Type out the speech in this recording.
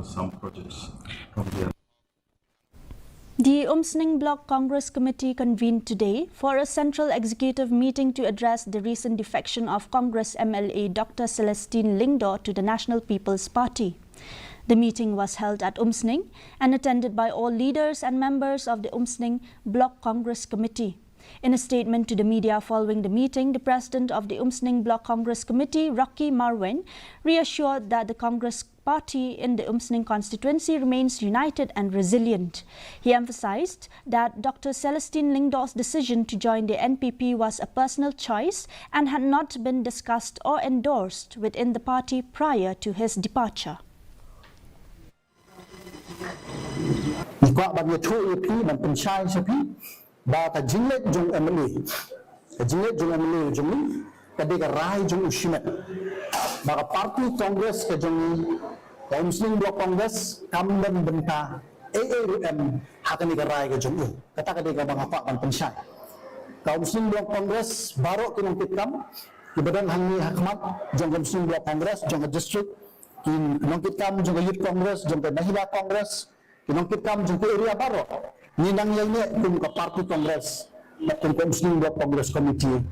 some projects from there. The Umsning Block Congress Committee convened today for a central executive meeting to address the recent defection of Congress MLA Dr. Celestine Lyngdoh to the National People's Party. The meeting was held at Umsning and attended by all leaders and members of the Umsning Block Congress Committee. In a statement to the media following the meeting, the president of the Umsning Block Congress Committee, Rocky Marwin, reassured that the Congress Party in the Umsning constituency remains united and resilient. He emphasized that Dr. Celestine Lyngdoh's decision to join the NPP was a personal choice and had not been discussed or endorsed within the party prior to his departure. Baka jinglet jung emily, jinglet jung emily jung kadika rai jung ushimet. Baka party Congress ke jung Umsning Block Congress kamdan benta AARM hakani ka rai ke jung kata kadika banga pak kan pensai. Ka Umsning Block Congress baru kinong kitkam ibadan hangi hakmat jung Umsning Block Congress jung district kinong kitkam jung Youth Congress jung Mahila Congress kinong kitkam jung area baru. Ninang yang ni kum ka party Congress at kum Umsning Block Congress Committee